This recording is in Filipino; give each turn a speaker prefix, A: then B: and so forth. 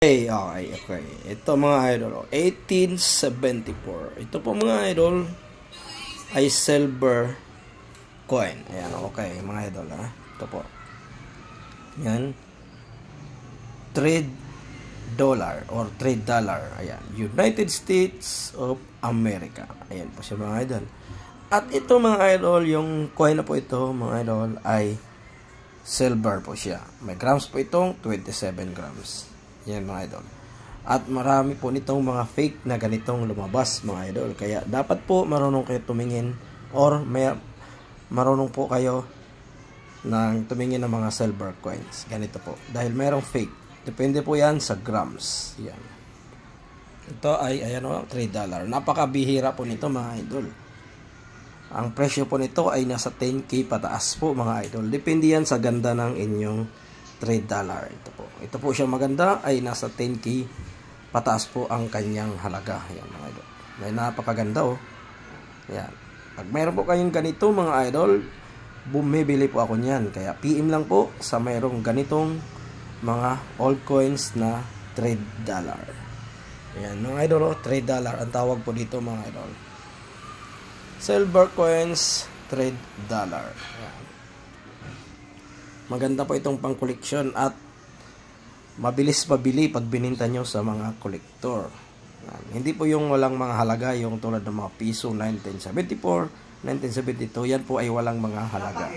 A: Okay. Ito mga idol, 1874. Ito po mga idol ay silver coin. Ayan, okay mga idol ha. Ito po. Yan. $3 or $3. Ayan. United States of America. Ayan po siya mga idol. At ito mga idol, yung coin na po ito mga idol ay silver po siya. May grams po itong 27 grams. Yan mga idol. At marami po nitong mga fake na ganitong lumabas mga idol. Kaya dapat po marunong kayo tumingin or marunong po kayo ng tumingin ng mga silver coins. Ganito po. Dahil mayroong fake. Depende po yan sa grams. Yan. Ito ay ayan o, $3. Napakabihira po nito mga idol. Ang presyo po nito ay nasa 10K pataas po mga idol. Depende yan sa ganda ng inyong $3. Ito po siya maganda ay nasa 10K pataas po ang kanyang halaga. Ayan mga idol. May napakaganda oh. Ayan. Pag mayroon po kayong ganito mga idol, bumibili po ako niyan. Kaya PM lang po sa mayroong ganitong mga old coins na $3. Ayan mga idol oh, $3 ang tawag po dito mga idol. Silver coins $3. Ayan. Maganda po itong pang koleksyon at mabilis mabili pag bininta nyo sa mga kolektor. Hindi po yung walang mga halaga, yung tulad ng mga piso 1974, 1972, yan po ay walang mga halaga.